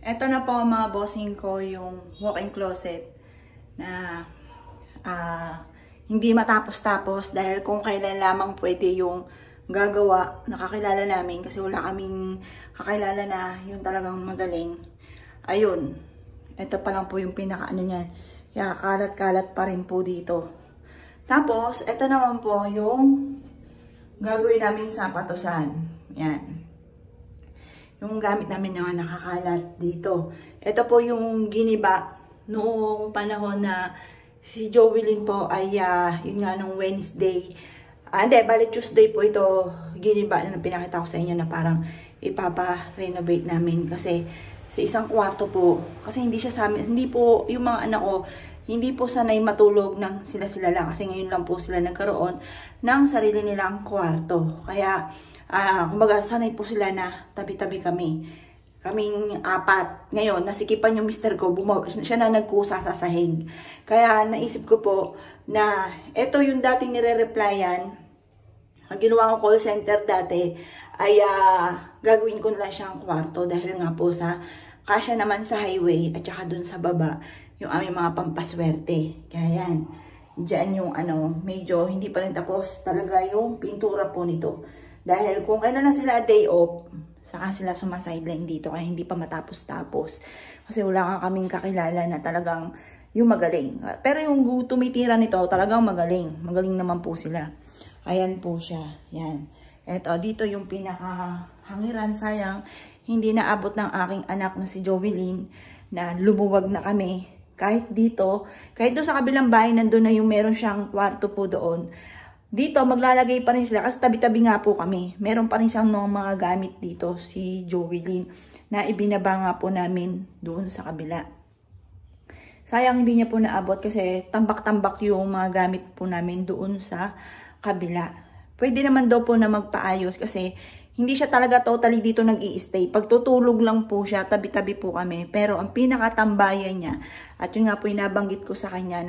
Ito na po mga bossing ko yung walk-in closet na hindi matapos-tapos dahil kung kailan lamang pwede yung gagawa, nakakilala namin kasi wala kaming kakilala na yung talagang magaling. Ayun, ito pa lang po yung pinaka-ano niyan. Kaya kalat-kalat pa rin po dito. Tapos, ito naman po yung gagawin namin sapatosan. Yan. Yung gamit namin yung nakakalat dito. Ito po yung giniba noong panahon na si Jovelyn po ay yun nga nung Wednesday. Hindi, bali Tuesday po ito giniba na pinakita ko sa inyo na parang ipapa-renovate namin kasi sa isang kwarto po. Kasi hindi siya sa amin, hindi po yung mga anak ko, hindi po sanay matulog ng sila-sila lang kasi ngayon lang po sila nagkaroon ng sarili nilang kwarto. Kaya kumbaga sanay po sila na tabi-tabi kami. Kaming apat. Ngayon, nasikipan yung mister ko, siya na nagkusa sa sahig. Kaya naisip ko po na ito yung dating nire-replyan. Ang ginawa kong call center dati ay gagawin ko na lang siyang kwarto dahil nga po sa kasya naman sa highway at saka dun sa baba yung aming mga pampaswerte. Kaya yan. Diyan yung medyo hindi pa rin tapos talaga yung pintura po nito. Dahil kung kailan na sila day off, saka sila sumasideline dito kaya hindi pa matapos-tapos. Kasi wala nga kaming kakilala na talagang yung magaling. Pero yung tumitira nito talagang magaling. Magaling naman po sila. Ayan po siya. Yan. Eto, dito yung pinakahangiran. Sayang, hindi naabot ng aking anak na si Jovelyn na lumuwag na kami. Kahit dito, kahit doon sa kabilang bahay, nandun na yung meron siyang kwarto po doon. Dito, maglalagay pa rin sila kasi tabi-tabi nga po kami. Meron pa rin siyang mga gamit dito, si Jovelyn, na ibinaba nga po namin doon sa kabila. Sayang hindi niya po naabot kasi tambak-tambak yung mga gamit po namin doon sa kabila. Pwede naman daw po na magpaayos kasi hindi siya talaga totally dito nag-i-stay. Pagtutulog lang po siya, tabi-tabi po kami. Pero ang pinakatambayan niya, at yun nga po inabanggit ko sa kanya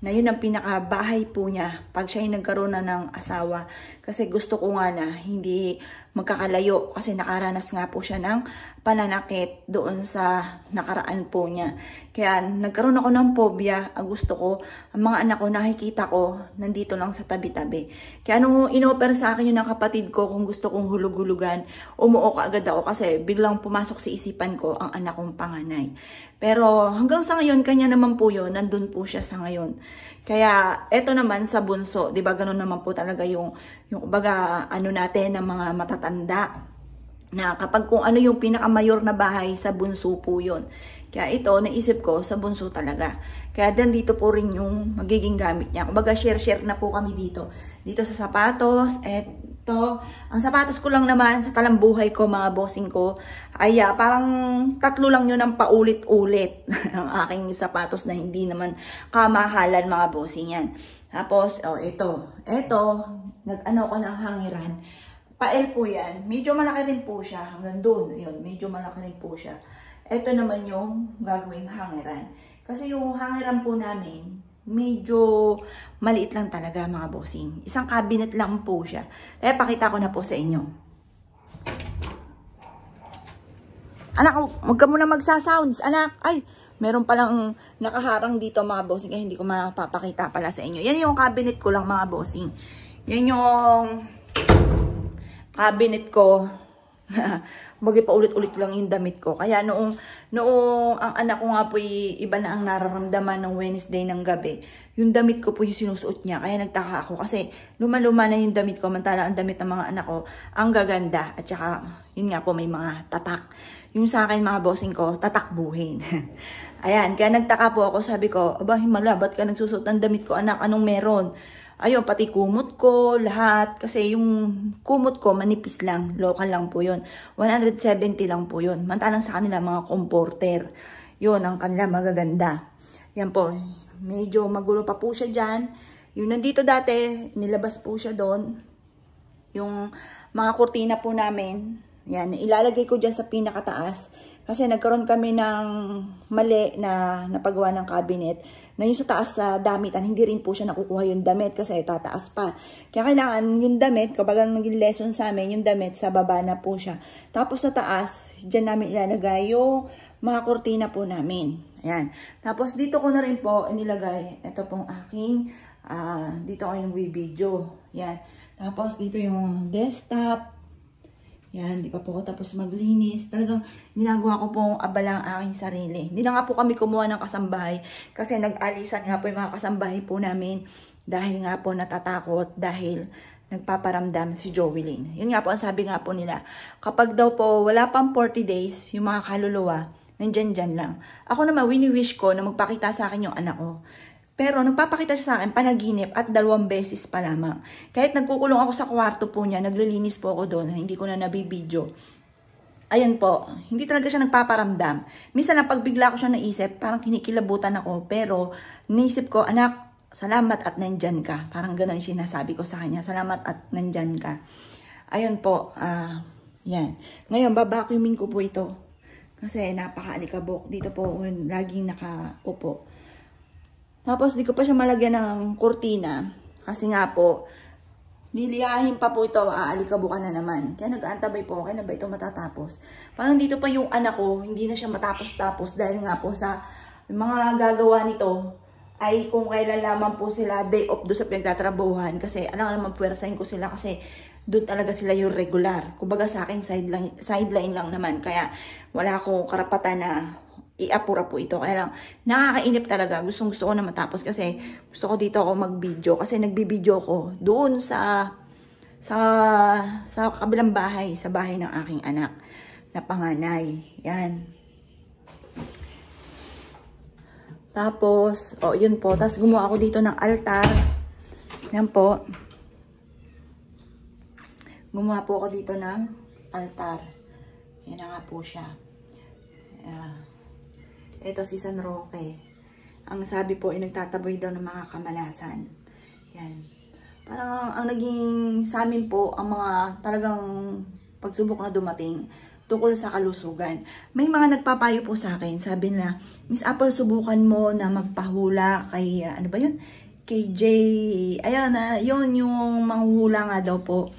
na yun ang pinakabahay po niya pag siya ay nagkaroon na ng asawa. Kasi gusto ko nga na hindi magkakalayo kasi nakaranas nga po siya ng pananakit doon sa nakaraan po niya. Kaya nagkaroon ako ng phobia. Ang gusto ko, ang mga anak ko nakikita ko nandito lang sa tabi-tabi. Kaya nung inoper sa akin yun ng kapatid ko kung gusto kong hulug-hulugan, umuo ka agad ako kasi biglang pumasok sa isipan ko ang anak kong panganay. Pero hanggang sa ngayon, kanya naman po yun, nandun po siya sa ngayon. Kaya eto naman sa bunso, 'di ba ganoon naman po talaga yung baga natin ng mga matatanda na kapag kung ano yung pinakamayor na bahay sa bunso po 'yon. Kaya ito naisip ko sa bunso talaga. Kaya dito po rin yung magiging gamit niya. Kumbaga share na po kami dito. Dito sa sapatos, eto, ang sapatos ko lang naman sa talambuhay ko mga bossing ko ay parang tatlo lang yun ang paulit-ulit ang aking sapatos na hindi naman kamahalan mga bossing yan. Tapos, ito, nag-ano ko ng hangiran. Pael po yan. Medyo malaki rin po siya. Hanggang doon, yun, medyo malaki rin po siya. Ito naman yung gagawing hangiran. Kasi yung hangiran po namin, medyo maliit lang talaga mga bossing. Isang cabinet lang po siya. Kaya pakita ko na po sa inyo. Anak, huwag ka muna magsasounds. Anak, ay, meron palang nakaharang dito mga bossing. Kaya hindi ko mapapakita pala sa inyo. Yan yung cabinet ko lang mga bossing. Yan yung cabinet ko. Bagay pa ulit-ulit lang yung damit ko. Kaya noong ang anak ko nga po iba na ang nararamdaman ng Wednesday ng gabi, yung damit ko po yung sinusuot niya. Kaya nagtaka ako kasi luma-luma na yung damit ko. Mantala ang damit ng mga anak ko, ang gaganda. At saka, yun nga po may mga tatak. Yung sa akin mga bossing ko, tatakbuhin. Ayan, kaya nagtaka po ako. Sabi ko, aba himala, ba't ka nagsusuot ng damit ko anak? Anong meron? Ayun, pati kumot ko, lahat. Kasi yung kumot ko, manipis lang. Local lang po yun. 170 lang po yun. Mantalang sa kanila, mga comforter. Yun, ang kanila magaganda. Yan po. Medyo magulo pa po siya dyan. Yung nandito dati, nilabas po siya doon. Yung mga kurtina po namin, yan, ilalagay ko dyan sa pinakataas. Kasi nagkaroon kami ng mali na napagawa ng cabinet. Na yung sa taas sa damitan, hindi rin po siya nakukuha yung damit kasi tataas pa. Kaya kailangan yung damit, kapag naging lesson sa amin, yung damit sa baba na po siya. Tapos sa taas, dyan namin ilalagay yung mga kurtina po namin. Ayan. Tapos dito ko na rin po inilagay, ito pong aking, dito ko yung video. Ayan. Tapos dito yung desktop. Yan, di pa po ako tapos maglinis. Talagang ginagawa ko pong abala ang aking sarili. Hindi na nga po kami kumuha ng kasambahay kasi nag-alisan nga po yung mga kasambahay po namin dahil nga po natatakot dahil nagpaparamdam si Joelyn. Yun nga po, ang sabi nga po nila, kapag daw po wala pang 40 days, yung mga kaluluwa, nandyan lang. Ako naman, wini-wish ko na magpakita sa akin yung anak ko. Pero nagpapakita siya sa akin panaginip at 2 beses pa lamang. Kahit nagkukulong ako sa kwarto po niya, naglilinis po ako doon, hindi ko na nabibidyo. Ayan po, hindi talaga siya nagpaparamdam. Minsan lang pagbigla ko siya naisip, parang kinikilabutan ako. Pero naisip ko, anak, salamat at nandyan ka. Parang gano'n yung sinasabi ko sa kanya, salamat at nandyan ka. Ayan po, yan. Ngayon, babacuumin ko po ito. Kasi napaka-alikabok. Dito po, laging nakaupo. Tapos, di ko pa siya malagyan ng kurtina. Kasi nga po, liliyahin pa po ito, aalikabukan na naman. Kaya nag-aantabay po, kaya na ba ito matatapos? Parang dito pa yung anak ko, hindi na siya matapos-tapos. Dahil nga po sa mga gagawa nito, ay kung kailan lamang po sila day off doon sa pinagtatrabuhan. Kasi alam naman, puwersahin ko sila kasi doon talaga sila yung regular. Kumbaga sa akin, sideline lang naman. Kaya wala akong karapatan na i-apura po ito. Kaya lang, nakakainip talaga. Gusto ko na matapos kasi gusto ko dito ako mag-video. Kasi nagbi-video ko doon sa kabilang bahay, sa bahay ng aking anak na panganay. Yan. Tapos, yun po. Tapos gumawa ako dito ng altar. Yan po. Gumawa po ako dito ng altar. Yan na nga po siya. Ito si San Roque. Ang sabi po ay nagtataboy daw ng mga kamalasan. Yan. Parang ang naging sa amin po, ang mga talagang pagsubok na dumating tungkol sa kalusugan. May mga nagpapayo po sa akin. Sabi na, Miss Apple, subukan mo na magpahula kay, ano ba yun? Kay Jay. Ayan na, yun yung manghuhula nga daw po.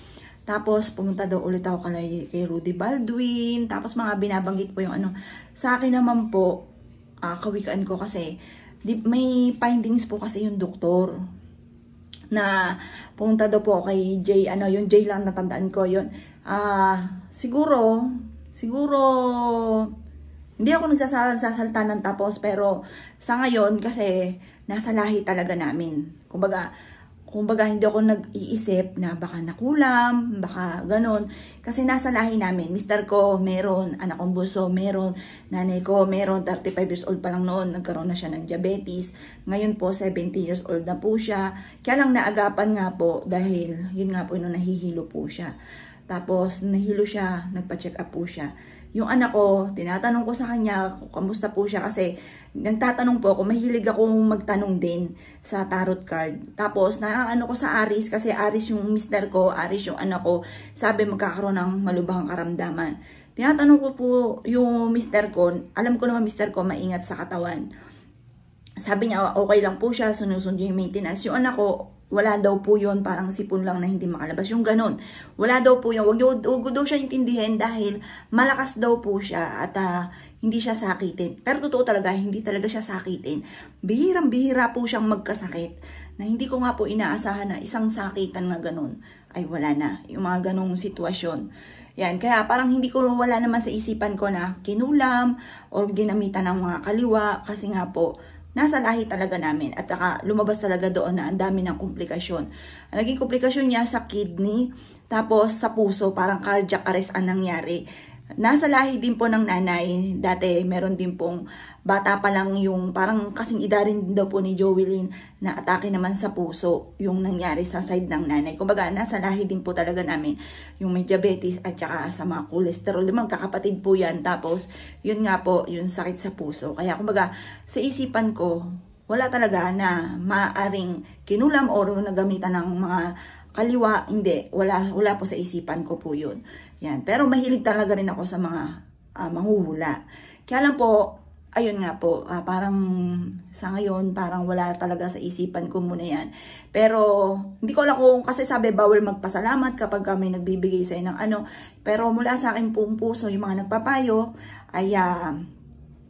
Tapos, pumunta daw ulit ako kay Rudy Baldwin. Tapos, mga binabanggit po yung ano. Sa akin naman po, kawikaan ko kasi may findings po kasi yung doktor na pumunta daw po kay Jay, yung Jay lang natandaan ko yun. Siguro hindi ako nagsasalta ng tapos, pero sa ngayon kasi nasa lahi talaga namin. Kumbaga hindi ako nag-iisip na baka nakulam, baka ganon. Kasi nasa lahi namin. Mister ko meron, anak kong bunso meron, nanay ko meron, 35 years old pa lang noon, nagkaroon na siya ng diabetes. Ngayon po, 70 years old na po siya. Kaya lang naagapan nga po dahil yun nga po yung nahihilo po siya. Tapos nahilo siya, nagpa-check up po siya. Yung anak ko, tinatanong ko sa kanya kung kamusta po siya kasi nagtatanong po ako, mahilig akong magtanong din sa tarot card. Tapos, naano ko sa Aries, kasi Aries yung mister ko, Aries yung anak ko, sabi magkakaroon ng malubhang karamdaman. Tinatanong ko po yung mister ko, alam ko naman mister ko maingat sa katawan. Sabi niya, okay lang po siya, sunod-sunod yung maintenance. Yung anak ko, wala daw po yun, parang sipon lang na hindi makalabas. Yung ganun, wala daw po yun. Huwag daw siya intindihin dahil malakas daw po siya at hindi siya sakitin. Pero totoo talaga, hindi talaga siya sakitin. Bihirang-bihira po siyang magkasakit na hindi ko nga po inaasahan na isang sakitan na ganun ay wala na. Yung mga ganung sitwasyon. Yan, kaya parang wala naman sa isipan ko na kinulam o ginamitan ng mga kaliwa kasi nga po, nasa lahi talaga namin at saka lumabas talaga doon na ang dami ng komplikasyon. Ang naging komplikasyon niya sa kidney, tapos sa puso, parang cardiac arrest ang nangyari. Nasa lahi din po ng nanay. Dati meron din pong bata pa lang yung parang kasing edad rin daw po ni Joelyn na atake naman sa puso yung nangyari sa side ng nanay. Kumbaga nasa lahi din po talaga namin yung may diabetes at saka sa mga cholesterol. Limang kakapatid po yan. Tapos yun nga po yung sakit sa puso. Kaya kumbaga sa isipan ko wala talaga na maaring kinulam o nagamitan ng mga kaliwa. Hindi. Wala po sa isipan ko po yun. Yan. Pero mahilig talaga rin ako sa mga manghuhula. Kaya lang po, ayun nga po, parang sa ngayon, parang wala talaga sa isipan ko muna yan. Pero, hindi ko alam kung, kasi sabi, bawal magpasalamat kapag kami nagbibigay sa ng ano. Pero mula sa akin pong puso, yung mga nagpapayo, ay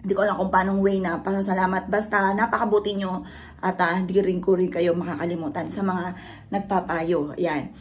Hindi ko alam kung paanong way na pasasalamat. Basta napakabuti nyo at hindi rin ko rin kayo makakalimutan sa mga nagpapayo. Ayan.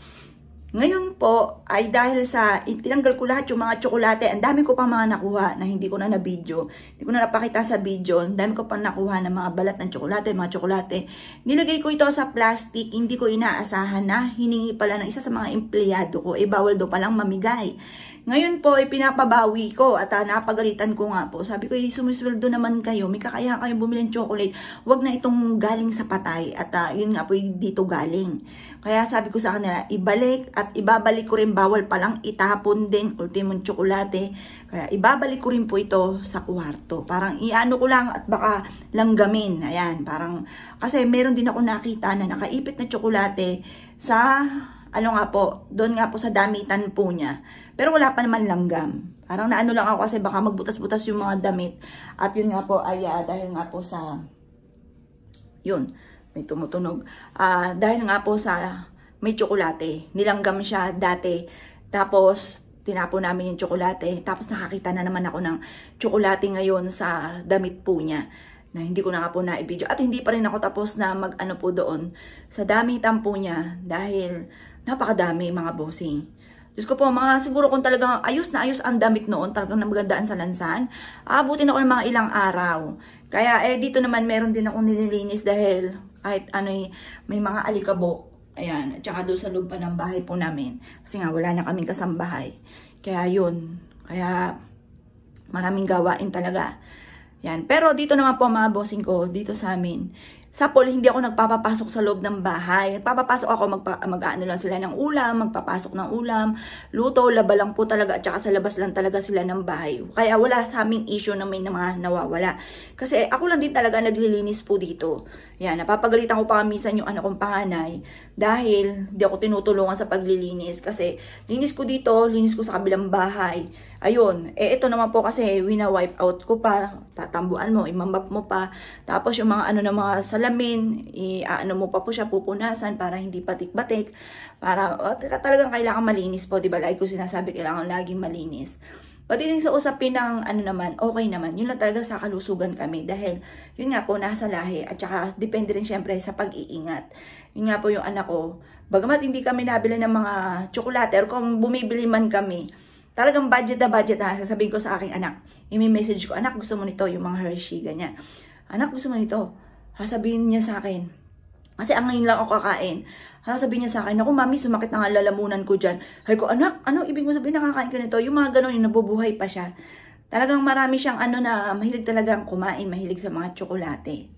Ngayon po ay dahil sa tinanggal ko lahat yung mga tsokolate, ang dami ko pang mga nakuha na hindi ko na na-video. Hindi ko na napakita sa video. Ang dami ko pang nakuha ng mga balat ng tsokolate, mga tsokolate. Nilagay ko ito sa plastic, hindi ko inaasahan na hiningi pala ng isa sa mga empleyado ko. Bawal daw palang mamigay. Ngayon po, pinapabawi ko at napagalitan ko nga po. Sabi ko, sumisweldo naman kayo, may kakayahan kayo bumili ng chocolate. Huwag na itong galing sa patay. At yun nga po, dito galing. Kaya sabi ko sa kanila, ibalik at ibabalik ko rin, bawal palang itapon din, ultimong tsokolate. Kaya ibabalik ko rin po ito sa kwarto. Parang iano ko lang at baka langgamin. Ayan, parang, kasi meron din ako nakita na nakaipit na tsokolate sa, ano nga po, doon nga po sa damitan po niya. Pero wala pa naman langgam. Parang naano lang ako kasi baka magbutas-butas yung mga damit. At yun nga po ay dahil nga po sa, yun, may tumutunog. Dahil nga po sa may tsokolate. Nilanggam siya dati. Tapos, tinapo namin yung tsokolate. Tapos nakakita na naman ako ng tsokolate ngayon sa damit po niya. Na hindi ko na nga po na-video. At hindi pa rin ako tapos na mag-ano po doon sa damitan po niya. Dahil napakadami mga bossing. Diyos ko po, siguro kung talagang ayos na ayos ang damit noon, talagang namagandaan sa lansan, aabutin ako ng mga ilang araw. Kaya dito naman meron din ako nililinis dahil kahit ano may mga alikabok. Ayan, at saka doon sa loob pa ng bahay po namin. Kasi nga wala na kaming kasambahay. Kaya yun, kaya maraming gawain talaga. Yan. Pero dito naman po mga bossing ko, dito sa amin, sa pool, hindi ako nagpapapasok sa loob ng bahay. Nagpapapasok ako, mag-ano lang sila ng ulam, magpapasok ng ulam, luto, laba lang po talaga, at saka sa labas lang talaga sila ng bahay. Kaya wala sa aming issue na may mga nawawala. Kasi ako lang din talaga naglilinis po dito. Yan, napapagalitan ko pa minsan yung kong panganay dahil di ako tinutulungan sa paglilinis. Kasi linis ko dito, linis ko sa kabilang bahay. Ayun, ito naman po kasi wina-wipe out ko pa, tatambuan mo, imamap mo pa. Tapos yung mga na mga salamin, ano mo pa po siya pupunasan para hindi patik-batik. Para talagang kailangan malinis po, di ba? Like ko sinasabi, kailangan laging malinis. Pagdating sa usapin ng naman, okay naman. Yun lang talaga sa kalusugan kami. Dahil yun nga po, nasa lahi. At saka depende rin syempre sa pag-iingat. Yun nga po yung anak ko. Bagamat hindi kami nabili ng mga tsokolate, or kung bumibili man kami, talagang budget na. Sasabihin ko sa aking anak. I-message ko, anak, gusto mo nito? Yung mga Hershey, ganyan. Anak, gusto mo nito? Sasabihin niya sa akin. Kasi ngayon lang ako kakain. Sasabihin niya sa akin, ako mami, sumakit na nga lalamunan ko dyan. Hay ko, anak, ano ibig mo sabihin nakakain ka nito? Yung mga ganun, yung nabubuhay pa siya. Talagang marami siyang na mahilig talagang kumain, mahilig sa mga tsokolate.